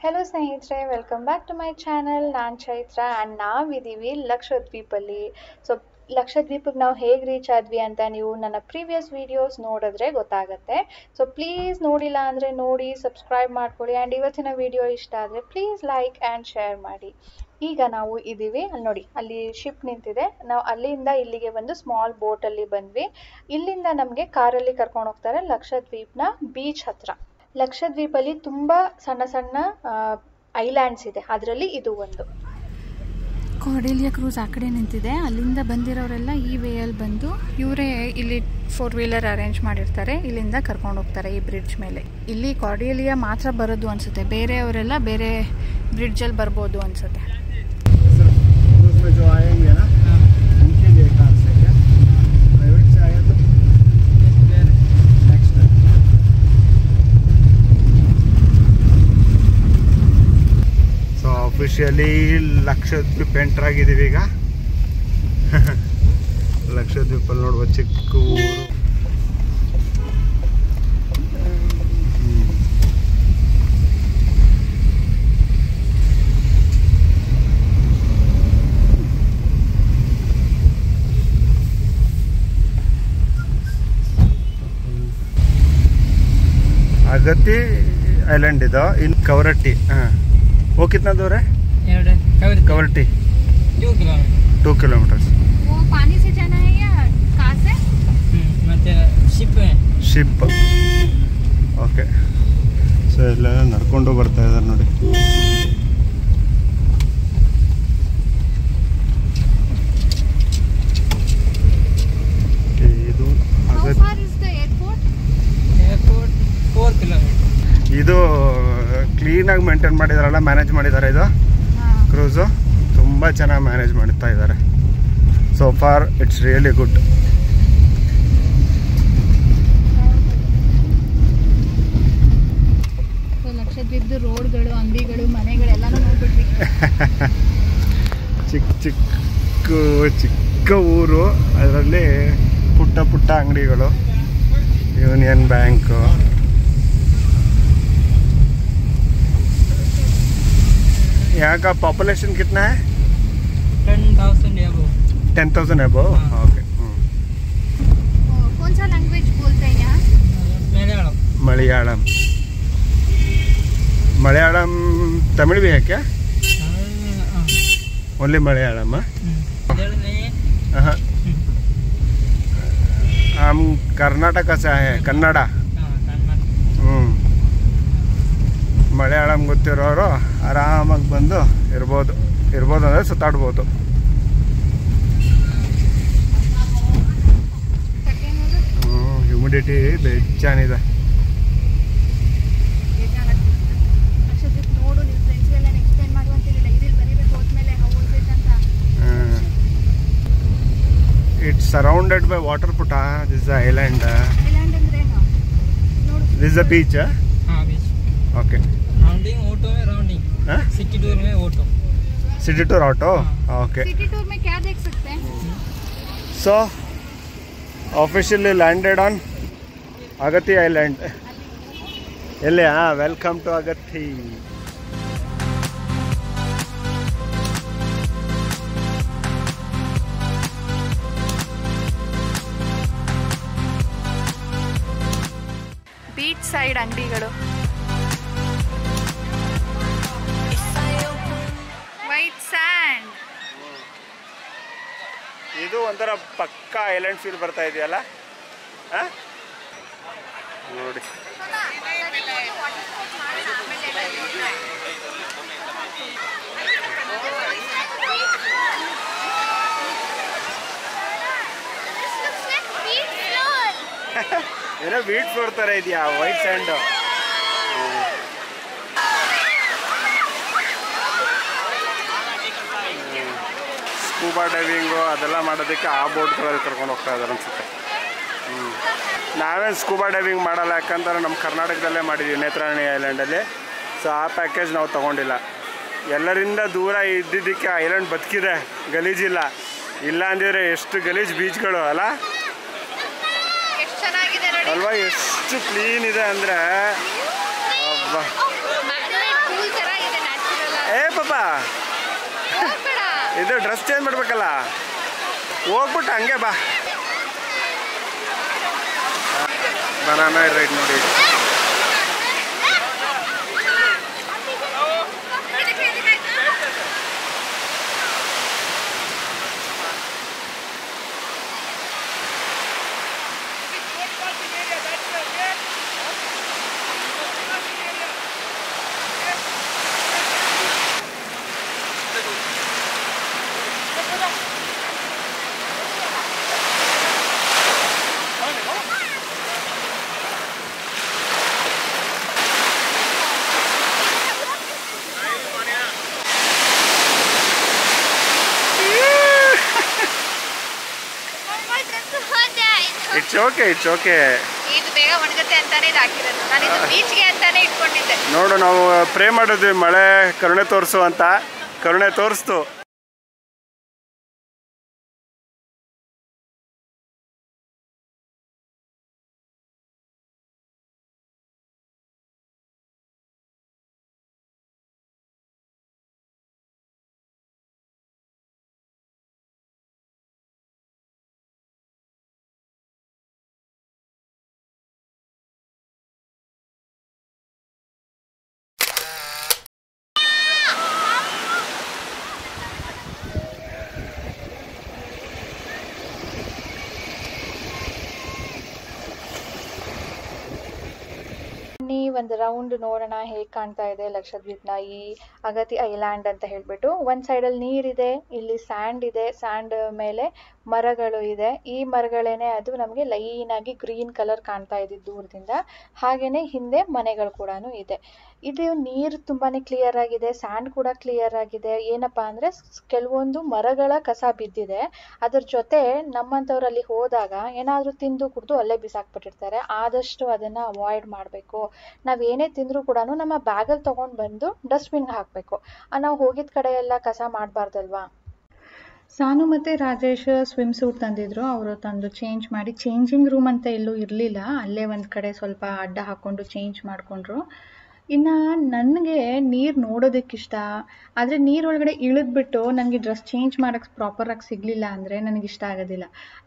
Hello ಸ್ನೇಹಿತರೆ, welcome back to my channel. ನಾನು Chaitra and ನಾವಿದ್ದೀವಿ ಲಕ್ಷದ್ವೀಪಲ್ಲಿ. ಸೊ ಲಕ್ಷದ್ವೀಪಕ್ಕೆ ನಾವು ಹೇಗೆ ರೀಚ್ ಆದ್ವಿ ಅಂತ ನೀವು ನನ್ನ ಪ್ರೀವಿಯಸ್ ವೀಡಿಯೋಸ್ ನೋಡಿದ್ರೆ ಗೊತ್ತಾಗುತ್ತೆ. ಸೊ ಪ್ಲೀಸ್ ನೋಡಿಲ್ಲ ಅಂದರೆ ನೋಡಿ, ಸಬ್ಸ್ಕ್ರೈಬ್ ಮಾಡ್ಕೊಳ್ಳಿ ಆ್ಯಂಡ್ ಇವತ್ತಿನ ವಿಡಿಯೋ ಇಷ್ಟ ಆದರೆ ಪ್ಲೀಸ್ ಲೈಕ್ ಆ್ಯಂಡ್ ಶೇರ್ ಮಾಡಿ. ಈಗ ನಾವು ಇದ್ದೀವಿ ಅಲ್ಲಿ ನೋಡಿ, ಅಲ್ಲಿ ಶಿಪ್ ನಿಂತಿದೆ. ನಾವು ಅಲ್ಲಿಂದ ಇಲ್ಲಿಗೆ ಒಂದು ಸ್ಮಾಲ್ ಬೋಟಲ್ಲಿ ಬಂದ್ವಿ. ಇಲ್ಲಿಂದ ನಮಗೆ ಕಾರಲ್ಲಿ ಕರ್ಕೊಂಡು ಹೋಗ್ತಾರೆ ಲಕ್ಷದ್ವೀಪ್ನ ಬೀಚ್ ಹತ್ರ. ಲಕ್ಷದ್ವೀಪಲ್ಲಿ ತುಂಬ ಸಣ್ಣ ಸಣ್ಣ ಐಲ್ಯಾಂಡ್ಸ್ ಇದೆ, ಅದರಲ್ಲಿ ಇದು ಒಂದು. ಕಾರ್ಡೆಲಿಯಾ ಕ್ರೂಸ್ ಆ ಕಡೆ ನಿಂತಿದೆ. ಅಲ್ಲಿಂದ ಬಂದಿರೋರೆಲ್ಲ ಈ ವೇಯಲ್ಲಿ ಬಂದು ಇವರೇ ಇಲ್ಲಿ 4-ವೀಲರ್ ಅರೇಂಜ್ ಮಾಡಿರ್ತಾರೆ, ಇಲ್ಲಿಂದ ಕರ್ಕೊಂಡು ಹೋಗ್ತಾರೆ ಈ ಬ್ರಿಡ್ಜ್ ಮೇಲೆ. ಇಲ್ಲಿ ಕಾರ್ಡೆಲಿಯಾ ಮಾತ್ರ ಬರೋದು ಅನ್ಸುತ್ತೆ, ಬೇರೆಯವರೆಲ್ಲ ಬೇರೆ ಬ್ರಿಡ್ಜಲ್ಲಿ ಬರ್ಬೋದು ಅನ್ಸುತ್ತೆ. ಆಫಿಷಿಯಲಿ ಲಕ್ಷದ್ವೀಪ್ ಎಂಟರ್ ಆಗಿದ್ದೀವಿ ಈಗ. ಲಕ್ಷದ್ವೀಪಲ್ಲಿ ನೋಡುವ ಚಿಕ್ಕ ಊರು. ಅಗತಿ ಐಲ್ಯಾಂಡ್ ಇದು. ಇನ್ ಕವರಟ್ಟಿ. वो कितना दूर है? कवरटी 2 किलोमीटर. वो पानी से जाना है या कार से? ಶಿಪ್. ಓಕೆ. ಸೊ ಎಲ್ಲ ನಡ್ಕೊಂಡು ಬರ್ತಾ ಇದ್ದಾರೆ ನೋಡಿ. ಇದು ಇದು ಕ್ಲೀನಾಗಿ ಮೇಂಟೈನ್ ಮಾಡಿದಾರಲ್ಲ, ಮ್ಯಾನೇಜ್ ಮಾಡಿದ್ದಾರೆ. ಇದು ಕ್ರೂಸು ತುಂಬ ಚೆನ್ನಾಗಿ ಮ್ಯಾನೇಜ್ ಮಾಡ್ತಾ ಇದ್ದಾರೆ. So far it's really good. ಲಕ್ಷದ್ವೀಪದ ರೋಡ್ಗಳು, ಅಂಗಡಿಗಳು, ಮನೆಗಳೆಲ್ಲನೂ ನೋಡ್ಬಿಟ್ವಿ. ಚಿಕ್ಕ ಊರು, ಅದರಲ್ಲಿ ಪುಟ್ಟ ಪುಟ್ಟ ಅಂಗಡಿಗಳು. Union bank. यहाँ का पॉपुलेशन कितना है? 10,000 एबो. ओके. कौन सा लैंग्वेज बोलते हैं यहाँ? मलयालम. मलयालम तमिल भी है क्या? ओनली मलयालम? हम कर्नाटक से है, कन्नड़. ಮಲಯಾಳಂ ಗೊತ್ತಿರೋರು ಆರಾಮಾಗಿ ಬಂದು ಇರ್ಬೋದು ಅಂದರೆ ಸುತ್ತಾಡ್ಬೋದು. ಹ್ಯೂಮಿಡಿಟಿ ಬೆಚ್ಚಾನಿದೆ. ಇಟ್ಸ್ ಸರೌಂಡೆಡ್ ಬೈ ವಾಟರ್ ಪುಟ. This is island. This is a beach. Okay. Rounding auto में राउंडिंग. सिटी टूर में auto. City tour auto. Okay. City tour में क्या देख सकते हैं? So officially landed on Agatti Island. ಎಲ್ಲಿ? Welcome to Agatti. Beach side ಅಂಗಡಿಗಳು. White sand. ಇದು ಒಂಥರ ಪಕ್ಕ ಐಲ್ಯಾಂಡ್ ಫೀಲ್ ಬರ್ತಾ ಇದೆಯಲ್ಲ ನೋಡಿ. ಏನೋ ಬೀಚ್ ಫ್ಲೋರ್ ಥರ ಇದೆಯಾ ವೈಟ್ ಸ್ಯಾಂಡ್. ಸ್ಕೂಬಾ ಡೈವಿಂಗು ಅದೆಲ್ಲ ಮಾಡೋದಕ್ಕೆ ಆ ಬೋಟ್ಗಳಲ್ಲಿ ಕರ್ಕೊಂಡು ಹೋಗ್ತಾ ಇದ್ದಾರೆ ಅನ್ಸುತ್ತೆ. ನಾವೇನು ಸ್ಕೂಬಾ ಡೈವಿಂಗ್ ಮಾಡಲ್ಲ, ಯಾಕಂದ್ರೆ ನಮ್ಮ ಕರ್ನಾಟಕದಲ್ಲೇ ಮಾಡಿದ್ದೀವಿ ನೇತ್ರಾವತಿ ಐಲ್ಯಾಂಡಲ್ಲಿ. ಸೊ ಆ ಪ್ಯಾಕೇಜ್ ನಾವು ತೊಗೊಂಡಿಲ್ಲ. ಎಲ್ಲರಿಂದ ದೂರ ಇದ್ದಿದ್ದಕ್ಕೆ ಐಲ್ಯಾಂಡ್ ಬದುಕಿದೆ, ಗಲೀಜಿಲ್ಲ. ಇಲ್ಲ ಅಂದಿದ್ರೆ ಎಷ್ಟು ಗಲೀಜ್ ಬೀಚ್ಗಳು ಅಲ್ಲ ಅಲ್ವಾ, ಎಷ್ಟು ಕ್ಲೀನ್ ಇದೆ ಅಂದರೆ. ಇದು ಡ್ರೆಸ್ ಚೇಂಜ್ ಮಾಡ್ಬೇಕಲ್ಲ, ಹೋಗ್ಬಿಟ್ಟು ಹಂಗೆ ಬಾ. ಬನಾನಾ ರೈಡ್ ನೋಡಿ. It's okay. ಇದು ಬೇಗ ಒಣಗುತ್ತೆ ಅಂತಾನೆ ಇದು ಹಾಕಿರೋದು. ನಾನು ಇದು ಬೀಚ್ಗೆ ಅಂತಾನೆ ಇಟ್ಕೊಂಡಿದ್ದೆ. ನೋಡು, ನಾವು ಪ್ರೇ ಮಾಡಿದ್ವಿ ಮಳೆ ಕರುಣೆ ತೋರಿಸು ಅಂತ, ಕರುಣೆ ತೋರಿಸ್ತು. ಒಂದು ರೌಂಡ್ ನೋಡೋಣ ಹೇಗೆ ಕಾಣ್ತಾ ಇದೆ ಲಕ್ಷದ್ವೀಪ್ನ ಈ ಅಗತಿ ಐಲ್ಯಾಂಡ್ ಅಂತ ಹೇಳ್ಬಿಟ್ಟು. ಒಂದು ಸೈಡಲ್ಲಿ ನೀರಿದೆ, ಇಲ್ಲಿ ಸ್ಯಾಂಡ್ ಇದೆ, ಸ್ಯಾಂಡ್ ಮೇಲೆ ಮರಗಳು ಇದೆ. ಈ ಮರಗಳೇನೆ ಅದು ನಮಗೆ ಲೈನಾಗಿ ಗ್ರೀನ್ ಕಲರ್ ಕಾಣ್ತಾ ಇದೆ ದೂರದಿಂದ. ಹಾಗೇನೆ ಹಿಂದೆ ಮನೆಗಳು ಕೂಡ ಇದೆ. ಇದು ನೀರು ತುಂಬಾನೇ ಕ್ಲಿಯರ್ ಆಗಿದೆ, ಸ್ಯಾಂಡ್ ಕೂಡ ಕ್ಲಿಯರ್ ಆಗಿದೆ. ಏನಪ್ಪಾ ಅಂದ್ರೆ ಕೆಲವೊಂದು ಮರಗಳ ಕಸ ಬಿದ್ದಿದೆ. ಅದ್ರ ಜೊತೆ ನಮ್ಮಂಥವ್ರಲ್ಲಿ ಹೋದಾಗ ಏನಾದ್ರೂ ತಿಂದು ಕುಡ್ದು ಅಲ್ಲೇ ಬಿಸಾಕ್ಬಿಟ್ಟಿರ್ತಾರೆ. ಆದಷ್ಟು ಅದನ್ನ ಅವಾಯ್ಡ್ ಮಾಡಬೇಕು. ನಾವ್ ಏನೇ ತಿಂದ್ರು ಕೂಡ ನಮ್ಮ ಬ್ಯಾಗಲ್ಲಿ ತಗೊಂಡ್ ಬಂದು ಡಸ್ಟ್ಬಿನ್ಗೆ ಹಾಕ್ಬೇಕು. ನಾವು ಹೋಗಿದ ಕಡೆ ಎಲ್ಲ ಕಸ ಮಾಡಬಾರ್ದಲ್ವಾ. ಸಾನು ಮತ್ತು ರಾಜೇಶ್ ಸ್ವಿಮ್ ಸೂಟ್ ತಂದಿದ್ರು. ಅವರು ತಂದು ಚೇಂಜ್ ಮಾಡಿ, ಚೇಂಜಿಂಗ್ ರೂಮ್ ಅಂತ ಎಲ್ಲೂ ಇರಲಿಲ್ಲ, ಅಲ್ಲೇ ಒಂದು ಕಡೆ ಸ್ವಲ್ಪ ಅಡ್ಡ ಹಾಕ್ಕೊಂಡು ಚೇಂಜ್ ಮಾಡಿಕೊಂಡ್ರು. ಇನ್ನು ನನಗೆ ನೀರು ನೋಡೋದಕ್ಕಿಷ್ಟ, ಆದರೆ ನೀರೊಳಗಡೆ ಇಳಿದ್ಬಿಟ್ಟು ನನಗೆ ಡ್ರೆಸ್ ಚೇಂಜ್ ಮಾಡೋಕ್ಕೆ ಪ್ರಾಪರಾಗಿ ಸಿಗಲಿಲ್ಲ ಅಂದರೆ ನನಗಿಷ್ಟ ಆಗೋದಿಲ್ಲ.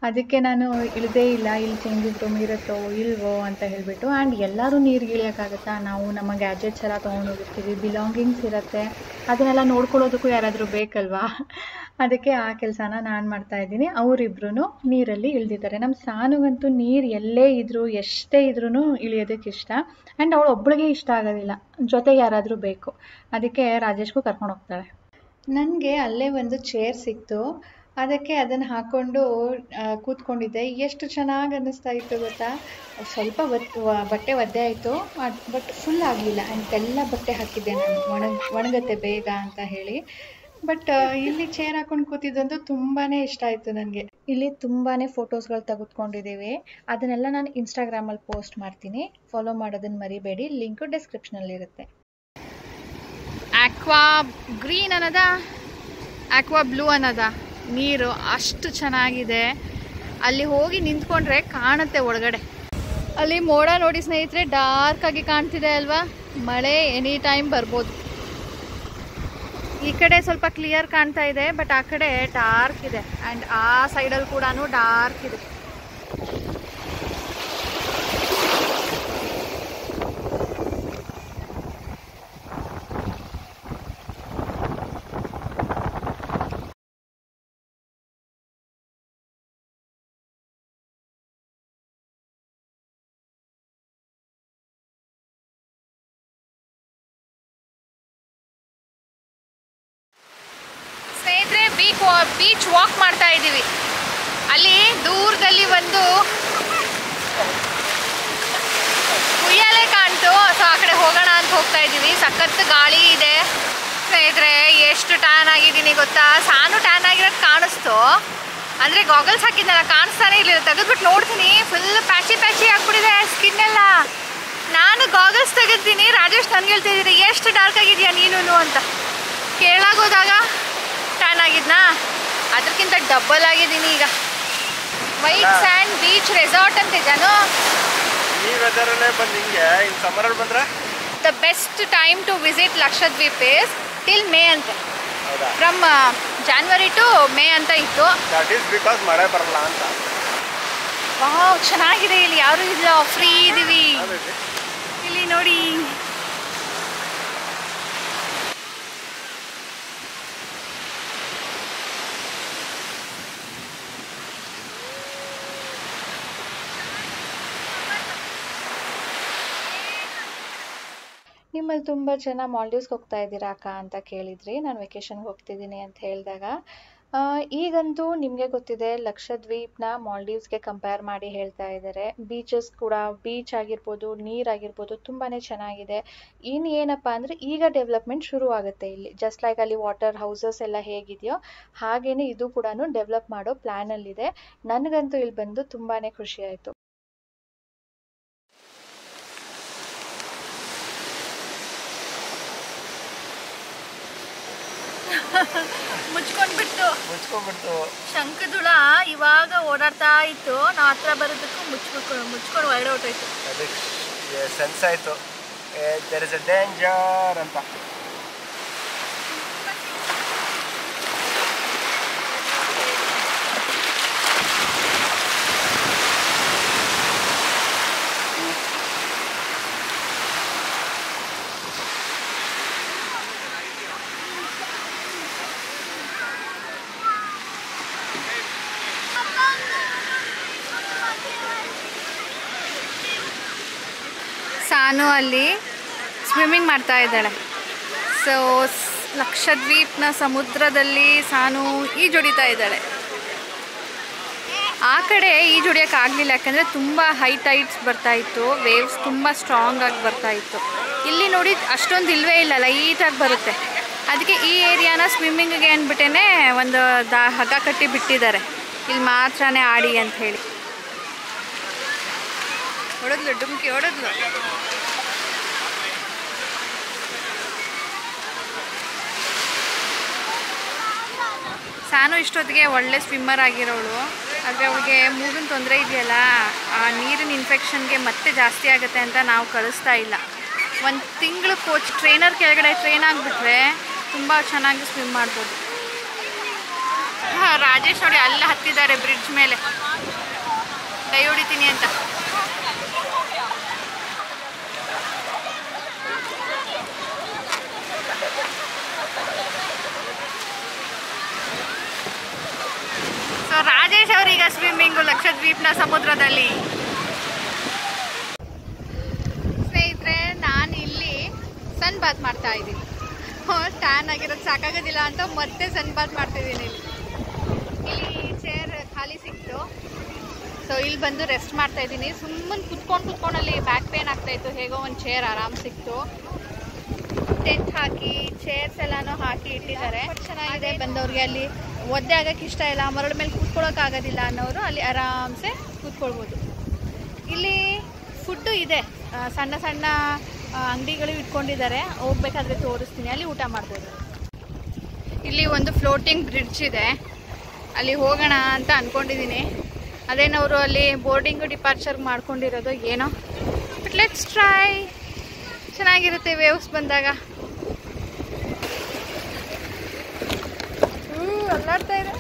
ಅದಕ್ಕೆ ನಾನು ಇಳಿದೇ ಇಲ್ಲ. ಇಲ್ಲಿ ಚೇಂಜಿಂಗ್ ರೂಮ್ ಇರುತ್ತೋ ಇಲ್ವೋ ಅಂತ ಹೇಳಿಬಿಟ್ಟು. ಆ್ಯಂಡ್ ಎಲ್ಲರೂ ನೀರಿಗೆ ಇಳಿಯೋಕ್ಕಾಗತ್ತಾ? ನಾವು ನಮ್ಮ ಗ್ಯಾಜೆಟ್ಸ್ ಎಲ್ಲ ತೊಗೊಂಡೋಗಿರ್ತೀವಿ, ಬಿಲಾಂಗಿಂಗ್ಸ್ ಇರುತ್ತೆ, ಅದನ್ನೆಲ್ಲ ನೋಡ್ಕೊಳ್ಳೋದಕ್ಕೂ ಯಾರಾದರೂ ಬೇಕಲ್ವಾ. ಅದಕ್ಕೆ ಆ ಕೆಲಸನ ನಾನು ಮಾಡ್ತಾಯಿದ್ದೀನಿ. ಅವರಿಬ್ರು ನೀರಲ್ಲಿ ಇಳಿದಿದ್ದಾರೆ. ನಮ್ಮ ಸಾನುಗಂತೂ ನೀರು ಎಲ್ಲೇ ಇದ್ರೂ ಎಷ್ಟೇ ಇದ್ರೂ ಇಳಿಯೋದಕ್ಕೆ ಇಷ್ಟ. ಆ್ಯಂಡ್ ಅವಳು ಒಬ್ಬಳಿಗೆ ಇಷ್ಟ ಆಗೋದಿಲ್ಲ, ಜೊತೆಗೆ ಯಾರಾದರೂ ಬೇಕು. ಅದಕ್ಕೆ ರಾಜೇಶ್ಗೂ ಕರ್ಕೊಂಡು ಹೋಗ್ತಾಳೆ. ನನಗೆ ಅಲ್ಲೇ ಒಂದು ಚೇರ್ ಸಿಕ್ತು, ಅದಕ್ಕೆ ಅದನ್ನು ಹಾಕ್ಕೊಂಡು ಕೂತ್ಕೊಂಡಿದ್ದೆ. ಎಷ್ಟು ಚೆನ್ನಾಗಿ ಅನ್ನಿಸ್ತಾ ಇತ್ತು ಗೊತ್ತಾ. ಸ್ವಲ್ಪ ಬಟ್ಟೆ ಒದ್ದೆ ಆಯಿತು, ಬಟ್ ಫುಲ್ ಆಗಲಿಲ್ಲ. ಆ್ಯಂಡ್ ಎಲ್ಲ ಬಟ್ಟೆ ಹಾಕಿದ್ದೆ ನಾನು, ಒಣಗತ್ತೆ ಬೇಗ ಅಂತ ಹೇಳಿ. ಬಟ್ ಇಲ್ಲಿ ಚೇರ್ ಹಾಕೊಂಡು ಕೂತಿದ್ದಂತೂ ತುಂಬಾ ಇಷ್ಟ ಆಯಿತು ನನಗೆ. ಇಲ್ಲಿ ತುಂಬಾ ಫೋಟೋಸ್ಗಳು ತೆಗೆದುಕೊಂಡಿದ್ದೀವಿ. ಅದನ್ನೆಲ್ಲ ನಾನು ಇನ್ಸ್ಟಾಗ್ರಾಮಲ್ಲಿ ಪೋಸ್ಟ್ ಮಾಡ್ತೀನಿ, ಫಾಲೋ ಮಾಡೋದನ್ನು ಮರಿಬೇಡಿ. ಲಿಂಕು ಡಿಸ್ಕ್ರಿಪ್ಷನಲ್ಲಿರುತ್ತೆ. ಆಕ್ವಾ ಗ್ರೀನ್ ಅನ್ನೋದ, ಆಕ್ವಾ ಬ್ಲೂ ಅನ್ನೋದ ನೀರು ಅಷ್ಟು ಚೆನ್ನಾಗಿದೆ. ಅಲ್ಲಿ ಹೋಗಿ ನಿಂತ್ಕೊಂಡ್ರೆ ಕಾಣುತ್ತೆ ಒಳಗಡೆ. ಅಲ್ಲಿ ಮೋಡ ನೋಡಿ ಸ್ನೇಹಿತರೆ, ಡಾರ್ಕ್ ಆಗಿ ಕಾಣ್ತಿದೆ ಅಲ್ವಾ. ಮಳೆ ಎನಿ ಟೈಮ್ ಬರ್ಬೋದು. ಈ ಕಡೆ ಸ್ವಲ್ಪ ಕ್ಲಿಯರ್ ಕಾಣ್ತಾ ಇದೆ, ಬಟ್ ಆ ಕಡೆ ಡಾರ್ಕ್ ಇದೆ. ಆ್ಯಂಡ್ ಆ ಸೈಡಲ್ಲಿ ಕೂಡ ಡಾರ್ಕ್ ಇದೆ. ಸ್ನೇಹಿತರೆ, ಬೀಚ್ ವಾಕ್ ಮಾಡ್ತಾ ಇದ್ದೀವಿ. ಅಲ್ಲಿ ದೂರದಲ್ಲಿ ಒಂದು ಉಯ್ಯಾಲೆ ಕಾಣ್ತು. ಸೊ ಆ ಕಡೆ ಹೋಗೋಣ ಅಂತ ಹೋಗ್ತಾ ಇದ್ದೀವಿ. ಸಖತ್ ಗಾಳಿ ಇದೆ ಸ್ನೇಹಿತರೆ. ಎಷ್ಟು ಟ್ಯಾನ್ ಆಗಿದ್ದೀನಿ ಗೊತ್ತಾ. ಸಾನು ಟ್ಯಾನ್ ಆಗಿರೋದು ಕಾಣಿಸ್ತು, ಅಂದರೆ ಗಾಗಲ್ಸ್ ಹಾಕಿದ್ದೆಲ್ಲ ಕಾಣಿಸ್ತಾನೆ ಇರಲಿಲ್ಲ. ತೆಗೆದ್ಬಿಟ್ಟು ನೋಡ್ತೀನಿ, ಫುಲ್ ಪ್ಯಾಚಿ ಆಗ್ಬಿಟ್ಟಿದೆ ಸ್ಕಿನ್ ಎಲ್ಲ. ನಾನು ಗಾಗಲ್ಸ್ ತೆಗೆದ್ತೀನಿ, ರಾಜೇಶ್ ನನಗೆ ಹೇಳ್ತಿದ್ದೀರಿ ಎಷ್ಟು ಡಾರ್ಕ್ ಆಗಿದೆಯಾ ನೀನು ಅಂತ. ಕೇಳಾಗೋದಾಗ ಟ್ಯಾನ್ ಆಗಿದ್ನಾ, ಅದಕ್ಕಿಂತ ಡಬಲ್ ಆಗಿದ್ದೀನಿ ಈಗ. ವೈಟ್ ಸ್ಯಾಂಡ್ ಬೀಚ್ ರೆಸಾರ್ಟ್ ಅಂತೆ ಜಾನು. ಈ ವೆದರಲ್ಲೇ ಬಂದು ಹಿಂಗೆ ಇನ್ ಸಮ್ಮರಲ್ಲಿ ಬಂದ್ರೆ the best time to visit Lakshadweep is till May ಅಂತೆ. ಫ್ರಮ್ ಜಾನ್ವರಿ ಟು ಮೇ ಅಂತ ಇತ್ತು. ದಟ್ ಈಸ್ ಬಿಕಾಸ್ ಮಳೆ ಬರಲ್ಲ ಅಂತ. ವಾವ್, ಚೆನ್ನಾಗಿದೆ. ಇಲ್ಲಿ ಯಾರು ಇಲ್ಲ, ಫ್ರೀ ಇದೀವಿ. ಇಲ್ಲಿ ನೋಡಿ, ನಿಮ್ಮಲ್ಲಿ ತುಂಬ ಜನ ಮಾಲ್ಡೀವ್ಸ್ಗೆ ಹೋಗ್ತಾ ಇದ್ದೀರಾ ಅಕ್ಕ ಅಂತ ಕೇಳಿದ್ರಿ. ನಾನು ವೆಕೇಷನ್ಗೆ ಹೋಗ್ತಿದ್ದೀನಿ ಅಂತ ಹೇಳಿದಾಗ, ಈಗಂತೂ ನಿಮಗೆ ಗೊತ್ತಿದೆ ಲಕ್ಷದ್ವೀಪ್ನ ಮಾಲ್ಡೀವ್ಸ್ಗೆ ಕಂಪೇರ್ ಮಾಡಿ ಹೇಳ್ತಾ ಇದ್ದಾರೆ. ಬೀಚಸ್ ಕೂಡ, ಬೀಚ್ ಆಗಿರ್ಬೋದು, ನೀರಾಗಿರ್ಬೋದು ತುಂಬಾ ಚೆನ್ನಾಗಿದೆ. ಏನಪ್ಪ ಅಂದರೆ ಈಗ ಡೆವಲಪ್ಮೆಂಟ್ ಶುರು ಆಗುತ್ತೆ ಇಲ್ಲಿ. ಜಸ್ಟ್ ಲೈಕ್ ಅಲ್ಲಿ ವಾಟರ್ ಹೌಸಸ್ ಎಲ್ಲ ಹೇಗಿದೆಯೋ ಹಾಗೇನೆ ಇದು ಕೂಡ ಡೆವಲಪ್ ಮಾಡೋ ಪ್ಲ್ಯಾನಲ್ಲಿದೆ. ನನಗಂತೂ ಇಲ್ಲಿ ಬಂದು ತುಂಬಾ ಖುಷಿ ಆಯಿತು. ಮುಚ್ಕೊಂಡ್ಬಿಟ್ಟು ಶಂಖದುಳ ಇವಾಗ ಓಡಾಡ್ತಾ ಇತ್ತು. ನಾವು ಹತ್ರ ಬರೋದಕ್ಕೂ ಮುಚ್ಕೊಂಡು ಹೊರಡೆ ಹೊಟ್ಟೋಯ್ತು. ಅದಕ್ಕೆ ಸೆನ್ಸ್ ಆಯಿತು, ದೇರ್ ಇಸ್ ಅ ಡೇಂಜರ್ ಅಂತ. ಸಾನು ಅಲ್ಲಿ ಸ್ವಿಮ್ಮಿಂಗ್ ಮಾಡ್ತಾ ಇದ್ದಾಳೆ. ಸೊ ಲಕ್ಷದ್ವೀಪ್ನ ಸಮುದ್ರದಲ್ಲಿ ಸಾನು ಈಜೊಡಿತಾ ಇದ್ದಾಳೆ. ಆ ಕಡೆ ಈಜೊಡಿಯೋಕ್ಕಾಗಲಿಲ್ಲ, ಯಾಕಂದರೆ ತುಂಬ ಹೈಟ್ಸ್ ಬರ್ತಾಯಿತ್ತು, ವೇವ್ಸ್ ತುಂಬ ಸ್ಟ್ರಾಂಗ್ ಆಗಿ ಬರ್ತಾಯಿತ್ತು. ಇಲ್ಲಿ ನೋಡಿ ಅಷ್ಟೊಂದು ಇಲ್ಲವೇ ಇಲ್ಲ, ಲೈಟಾಗಿ ಬರುತ್ತೆ. ಅದಕ್ಕೆ ಈ ಏರಿಯಾನ ಸ್ವಿಮ್ಮಿಂಗಿಗೆ ಅಂದ್ಬಿಟ್ಟೇ ಒಂದು ಹಗ್ಗ ಕಟ್ಟಿ ಬಿಟ್ಟಿದ್ದಾರೆ, ಇಲ್ಲಿ ಮಾತ್ರನೇ ಆಡಿ ಅಂತ ಹೇಳಿ. ಹೊಡೆದ್ಲು, ಡುಮ್ಕಿ ಹೊಡೆದ್ಲು. ಸಾನು ಇಷ್ಟೊತ್ತಿಗೆ ಒಳ್ಳೆ ಸ್ವಿಮ್ಮರ್ ಆಗಿರೋಳು. ಆದರೆ ಅವಳಿಗೆ ಮೂಗಿನ ತೊಂದರೆ ಇದೆಯಲ್ಲ, ಆ ನೀರಿನ ಇನ್ಫೆಕ್ಷನ್ಗೆ ಮತ್ತೆ ಜಾಸ್ತಿ ಆಗುತ್ತೆ ಅಂತ ನಾವು ಕಳಿಸ್ತಾ ಇಲ್ಲ. 1 ತಿಂಗಳು ಕೋಚ್ ಟ್ರೈನರ್ ಕೆಳಗಡೆ ಟ್ರೈನ್ ಆಗಿಬಿಟ್ರೆ ತುಂಬ ಚೆನ್ನಾಗಿ ಸ್ವಿಮ್ ಮಾಡ್ಬೋದು. ರಾಜೇಶ್ ನೋಡಿ ಅಲ್ಲ ಹತ್ತಿದ್ದಾರೆ ಬ್ರಿಡ್ಜ್ ಮೇಲೆ, ಕೈ ಹೊಡಿತೀನಿ ಅಂತ. ಸೊ ರಾಜೇಶ್ ಅವರೀಗ ಸ್ವಿಮ್ಮಿಂಗು ಲಕ್ಷದ್ವೀಪ್ನ ಸಮುದ್ರದಲ್ಲಿ. ಸ್ನೇಹಿತರೆ, ನಾನು ಇಲ್ಲಿ ಸನ್ ಬಾತ್ ಮಾಡ್ತಾ ಇದ್ದೀನಿ. ಟ್ಯಾನ್ ಆಗಿರೋದು ಸಾಕಾಗೋದಿಲ್ಲ ಅಂತ ಮತ್ತೆ ಸನ್ ಬಾತ್ ಮಾಡ್ತಿದ್ದೀನಿ. ಇಲ್ಲಿ ಚೇರ್ ಖಾಲಿ ಸಿಕ್ತು, ಸೊ ಇಲ್ಲಿ ಬಂದು ರೆಸ್ಟ್ ಮಾಡ್ತಾ ಇದ್ದೀನಿ. ಸುಮ್ಮನೆ ಕುತ್ಕೊಂಡಲ್ಲಿ ಬ್ಯಾಕ್ ಪೇನ್ ಆಗ್ತಾಯಿತ್ತು. ಹೇಗೋ ಒಂದು ಚೇರ್ ಆರಾಮ್ ಸಿಕ್ತು. ಟೆಂಟ್ ಹಾಕಿ ಚೇರ್ಸ್ ಎಲ್ಲಾನು ಹಾಕಿ ಇಟ್ಟಿದ್ದಾರೆ. ಚೆನ್ನಾಗಿದೆ. ಬಂದವ್ರಿಗೆ ಅಲ್ಲಿ ಒದ್ದೆ ಆಗೋಕ್ಕೆ ಇಷ್ಟ ಇಲ್ಲ, ಮರಳ ಮೇಲೆ ಕೂತ್ಕೊಳ್ಳೋಕ್ಕಾಗೋದಿಲ್ಲ ಅನ್ನೋರು ಅಲ್ಲಿ ಆರಾಮ್ಸೆ ಕೂತ್ಕೊಳ್ಬೋದು. ಇಲ್ಲಿ ಫುಡ್ಡು ಇದೆ, ಸಣ್ಣ ಸಣ್ಣ ಅಂಗಡಿಗಳು ಇಟ್ಕೊಂಡಿದ್ದಾರೆ. ಹೋಗ್ಬೇಕಾದ್ರೆ ತೋರಿಸ್ತೀನಿ, ಅಲ್ಲಿ ಊಟ ಮಾಡ್ಬೋದು. ಇಲ್ಲಿ ಒಂದು ಫ್ಲೋಟಿಂಗ್ ಬ್ರಿಡ್ಜ್ ಇದೆ, ಅಲ್ಲಿ ಹೋಗೋಣ ಅಂತ ಅಂದ್ಕೊಂಡಿದ್ದೀನಿ. ಅದೇನವರು ಅಲ್ಲಿ ಬೋರ್ಡಿಂಗು ಡಿಪಾರ್ಚರ್ ಮಾಡ್ಕೊಂಡಿರೋದು ಏನೋ, ಬಟ್ ಲೆಟ್ಸ್ ಟ್ರೈ. ಚೆನ್ನಾಗಿರುತ್ತೆ ವೇವ್ಸ್ ಬಂದಾಗ. ಅಲ್ಲಾಡ್ತಾ ಇದೆ.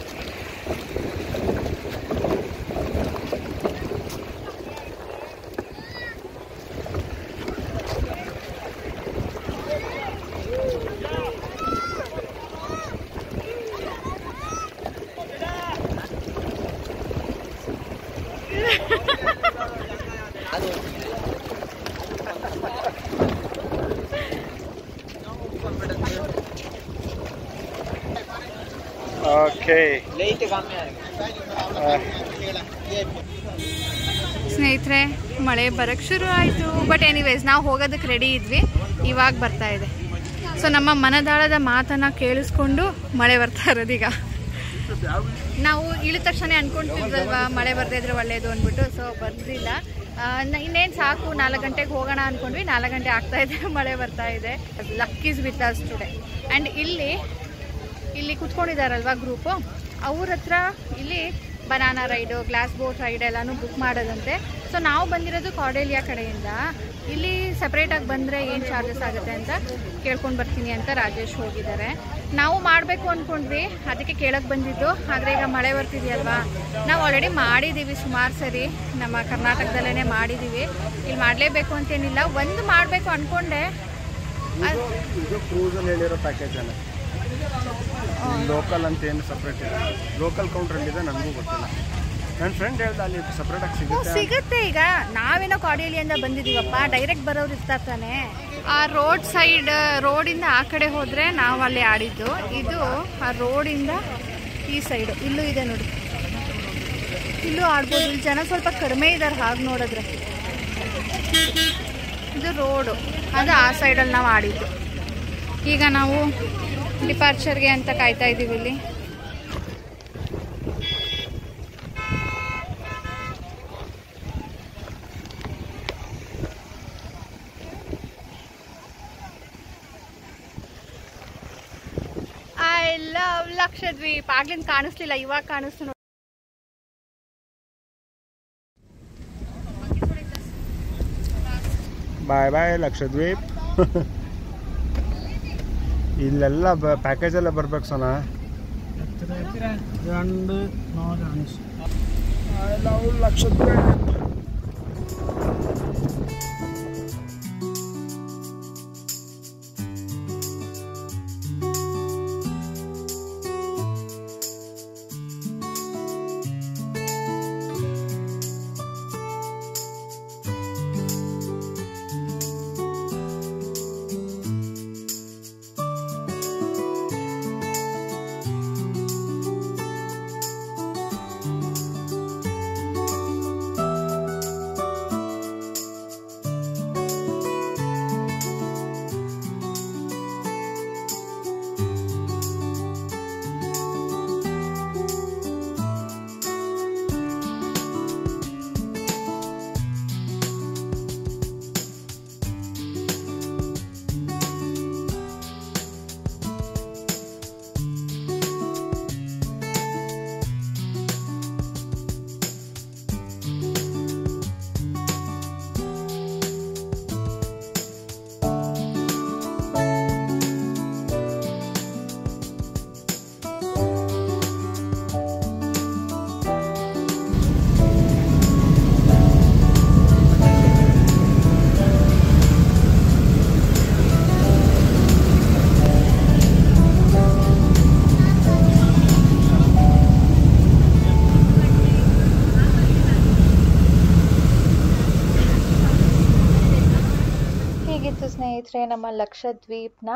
ಓಕೆ ಸ್ನೇಹಿತರೆ, ಮಳೆ ಬರೋಕ್ಕೆ ಶುರು ಆಯಿತು. ಬಟ್ ಎನಿವೇಸ್ ನಾವು ಹೋಗೋದಕ್ಕೆ ರೆಡಿ ಇದ್ವಿ, ಇವಾಗ ಬರ್ತಾ ಇದೆ. ಸೊ ನಮ್ಮ ಮನದಾಳದ ಮಾತನ್ನು ಕೇಳಿಸ್ಕೊಂಡು ಮಳೆ ಬರ್ತಾ ಇರೋದೀಗ. ನಾವು ಇಳಿದ ತಕ್ಷಣ ಅಂದ್ಕೊಳ್ತಿದ್ವಲ್ವ ಮಳೆ ಬರ್ತಾ ಇದ್ರೆ ಒಳ್ಳೆಯದು ಅಂದ್ಬಿಟ್ಟು. ಸೊ ಬರ್ದಿಲ್ಲ. ಇನ್ನೇನು ಸಾಕು, 4 ಗಂಟೆಗೆ ಹೋಗೋಣ ಅಂದ್ಕೊಂಡ್ವಿ. 4 ಗಂಟೆ ಆಗ್ತಾಯಿದೆ, ಮಳೆ ಬರ್ತಾ ಇದೆ. Luck is with us today. And ಇಲ್ಲಿ ಕೂತ್ಕೊಂಡಿದ್ದಾರಲ್ವ ಗ್ರೂಪು, ಅವ್ರ ಹತ್ರ ಇಲ್ಲಿ banana ride, glass boat ride ಎಲ್ಲನೂ ಬುಕ್ ಮಾಡೋದಂತೆ. ಸೊ ನಾವು ಬಂದಿರೋದು ಕಾರ್ಡೆಲಿಯಾ ಕಡೆಯಿಂದ. ಇಲ್ಲಿ ಸಪ್ರೇಟಾಗಿ ಬಂದರೆ ಏನು ಚಾರ್ಜಸ್ ಆಗುತ್ತೆ ಅಂತ ಕೇಳ್ಕೊಂಡು ಬರ್ತೀನಿ ಅಂತ ರಾಜೇಶ್ ಹೋಗಿದ್ದಾರೆ. ನಾವು ಮಾಡಬೇಕು ಅಂದ್ಕೊಂಡ್ವಿ, ಅದಕ್ಕೆ ಕೇಳಕ್ಕೆ ಬಂದಿದ್ದು. ಆದರೆ ಈಗ ಮಳೆ ಬರ್ತಿದೆಯಲ್ವಾ, ನಾವು ಆಲ್ರೆಡಿ ಮಾಡಿದ್ದೀವಿ ಸುಮಾರು ಸರಿ, ನಮ್ಮ ಕರ್ನಾಟಕದಲ್ಲೇ ಮಾಡಿದ್ದೀವಿ. ಇಲ್ಲಿ ಮಾಡಲೇಬೇಕು ಅಂತೇನಿಲ್ಲ, ಒಂದು ಮಾಡಬೇಕು ಅಂದ್ಕೊಂಡೆ. ಇದು ಕ್ರೂಸಲ್ಲಿ ಹೇಳಿರೋ ಪ್ಯಾಕೇಜ್ ಅಲ್ಲ, ಲೋಕಲ್ ಅಂತ ಏನು ಸಪ್ರೇಟ್ ಇದೆ. ಲೋಕಲ್ ಕೌಂಟ್ರಲ್ಲಿದೆ, ನನಗೂ ಗೊತ್ತಿಲ್ಲ. ನನ್ನ ಫ್ರೆಂಡ್ ಹೇಳ್ದ ಅಲ್ಲಿ ಸಪ್ರೇಟಾಗಿ ಸಿಗುತ್ತೆ. ಈಗ ನಾವೇನೋ ಕಾರ್ಡಿಯಲಿಯಿಂದ ಬಂದಿದ್ದೀವಪ್ಪ, ಡೈರೆಕ್ಟ್ ಬರೋರು ಇರ್ತಾರೆ ತಾನೆ. ಆ ರೋಡ್ ಸೈಡ್, ರೋಡಿಂದ ಆ ಕಡೆ ಹೋದರೆ ನಾವು ಅಲ್ಲಿ ಆಡಿದ್ದು. ಇದು ಆ ರೋಡಿಂದ ಈ ಸೈಡು ಇಲ್ಲೂ ಇದೆ ನೋಡಿ, ಇಲ್ಲೂ ಆಡ್ಬೋದು. ಇಲ್ಲಿ ಜನ ಸ್ವಲ್ಪ ಕಡಿಮೆ ಇದ್ದಾರೆ ಹಾಗೆ ನೋಡಿದ್ರೆ. ಇದು ರೋಡು, ಅದು ಆ ಸೈಡಲ್ಲಿ ನಾವು ಆಡಿದ್ದು. ಈಗ ನಾವು ಡಿಪಾರ್ಚರ್ಗೆ ಅಂತ ಕಾಯ್ತಾ ಇದ್ದೀವಿ ಇಲ್ಲಿ. I love Lakshadweep. ಆಗ್ಲಿಂದ ಕಾಣಿಸ್ಲಿಲ್ಲ, ಇವಾಗ ಕಾಣಿಸ್ತು ನೋಡಿ. ಬಾಯ್ ಬಾಯ್ ಲಕ್ಷದ್ವೀಪ್. ಇಲ್ಲೆಲ್ಲ ಪ್ಯಾಕೇಜೆಲ್ಲ ಬರ್ಬೇಕು ಸೋನಾ. I love Lakshadweep. ಸ್ನೇಹಿತರೆ, ನಮ್ಮ ಲಕ್ಷದ್ವೀಪ್ನ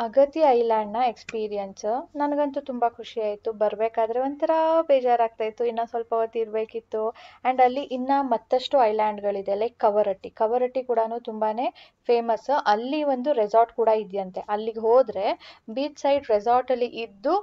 ಅಗತಿ ಐಲ್ಯಾಂಡ್ನ ಎಕ್ಸ್ಪೀರಿಯನ್ಸ್ ನನಗಂತೂ ತುಂಬ ಖುಷಿ ಆಯಿತು. ಬರಬೇಕಾದ್ರೆ ಒಂಥರ ಬೇಜಾರಾಗ್ತಾಯಿತ್ತು, ಇನ್ನೂ ಸ್ವಲ್ಪ ಹೊತ್ತು ಇರಬೇಕಿತ್ತು. ಆ್ಯಂಡ್ ಅಲ್ಲಿ ಇನ್ನೂ ಮತ್ತಷ್ಟು ಐಲ್ಯಾಂಡ್ಗಳಿದೆ, ಲೈಕ್ ಕವರಟ್ಟಿ ಕೂಡ ತುಂಬಾ ಫೇಮಸ್. ಅಲ್ಲಿ ಒಂದು ರೆಸಾರ್ಟ್ ಕೂಡ ಇದೆಯಂತೆ. ಅಲ್ಲಿಗೆ ಹೋದರೆ ಬೀಚ್ ಸೈಡ್ ರೆಸಾರ್ಟಲ್ಲಿ ಇದ್ದು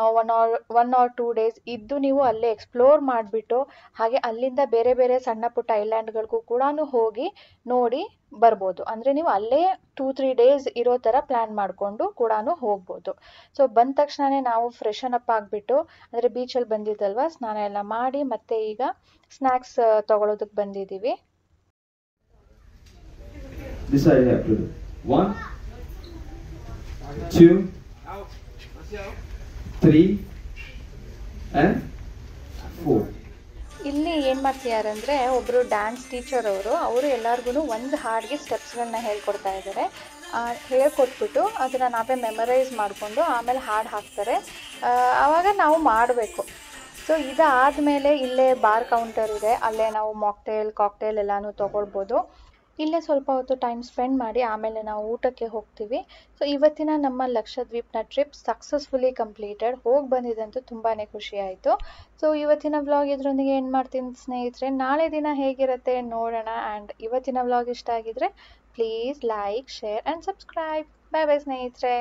1 or 2 days ಇದ್ದು ನೀವು ಅಲ್ಲೇ ಎಕ್ಸ್ಪ್ಲೋರ್ ಮಾಡಿಬಿಟ್ಟು, ಹಾಗೆ ಅಲ್ಲಿಂದ ಬೇರೆ ಬೇರೆ ಸಣ್ಣ ಪುಟ್ಟ ಐಲ್ಯಾಂಡ್ಗಳಿಗೂ ಕೂಡ ಹೋಗಿ ನೋಡಿ ಬರ್ಬೋದು. ಅಂದರೆ ನೀವು ಅಲ್ಲೇ 2-3 days ಇರೋ ಥರ ಪ್ಲ್ಯಾನ್ ಮಾಡಿಕೊಂಡು ಕೂಡ ಹೋಗ್ಬೋದು. ಸೊ ಬಂದ ತಕ್ಷಣವೇ ನಾವು ಫ್ರೆಶನ್ ಅಪ್ ಆಗಿಬಿಟ್ಟು, ಅಂದರೆ ಬೀಚಲ್ಲಿ ಬಂದಿದ್ದಲ್ವ, ಸ್ನಾನ ಎಲ್ಲ ಮಾಡಿ ಮತ್ತೆ ಈಗ ಸ್ನ್ಯಾಕ್ಸ್ ತಗೊಳ್ಳೋದಕ್ಕೆ ಬಂದಿದ್ದೀವಿ. This I have to do. 1, 2, 3 and 4. ಇಲ್ಲಿ ಏನು ಮಾಡ್ತಿದಾರಂದರೆ, ಒಬ್ಬರು ಡ್ಯಾನ್ಸ್ ಟೀಚರ್ ಅವರು ಎಲ್ಲರಿಗೂ ಒಂದು ಹಾಡಿಗೆ ಸ್ಟೆಪ್ಸ್ಗಳನ್ನ ಹೇಳ್ಕೊಡ್ತಾ ಇದ್ದಾರೆ. ಹೇಳ್ಕೊಟ್ಬಿಟ್ಟು ಅದನ್ನು ನಾವೇ ಮೆಮರೈಸ್ ಮಾಡಿಕೊಂಡು ಆಮೇಲೆ ಹಾಡು ಹಾಕ್ತಾರೆ. ಆವಾಗ ನಾವು ಮಾಡಬೇಕು. ಸೊ ಇದಾದಮೇಲೆ ಇಲ್ಲೇ ಬಾರ್ ಕೌಂಟರ್ ಇದೆ, ಅಲ್ಲೇ ನಾವು ಕಾಕ್ಟೇಲ್ ಎಲ್ಲನೂ ತೊಗೊಳ್ಬೋದು. ಇಲ್ಲೇ ಸ್ವಲ್ಪ ಹೊತ್ತು ಟೈಮ್ ಸ್ಪೆಂಡ್ ಮಾಡಿ ಆಮೇಲೆ ನಾವು ಊಟಕ್ಕೆ ಹೋಗ್ತೀವಿ. ಸೊ ಇವತ್ತಿನ ನಮ್ಮ ಲಕ್ಷದ್ವೀಪ್ನ ಟ್ರಿಪ್ ಸಕ್ಸಸ್ಫುಲಿ ಕಂಪ್ಲೀಟೆಡ್. ಹೋಗಿ ಬಂದಿದ್ದಂತೂ ತುಂಬಾ ಖುಷಿ ಆಯಿತು. ಸೊ ಇವತ್ತಿನ ವ್ಲಾಗ್ ಇದರೊಂದಿಗೆ ಏನು ಮಾಡ್ತೀನಿ ಸ್ನೇಹಿತರೆ, ನಾಳೆ ದಿನ ಹೇಗಿರುತ್ತೆ ನೋಡೋಣ. ಆ್ಯಂಡ್ ಇವತ್ತಿನ ವ್ಲಾಗ್ ಇಷ್ಟ ಆಗಿದ್ರೆ please like, share and subscribe. Bye bye ಸ್ನೇಹಿತರೆ.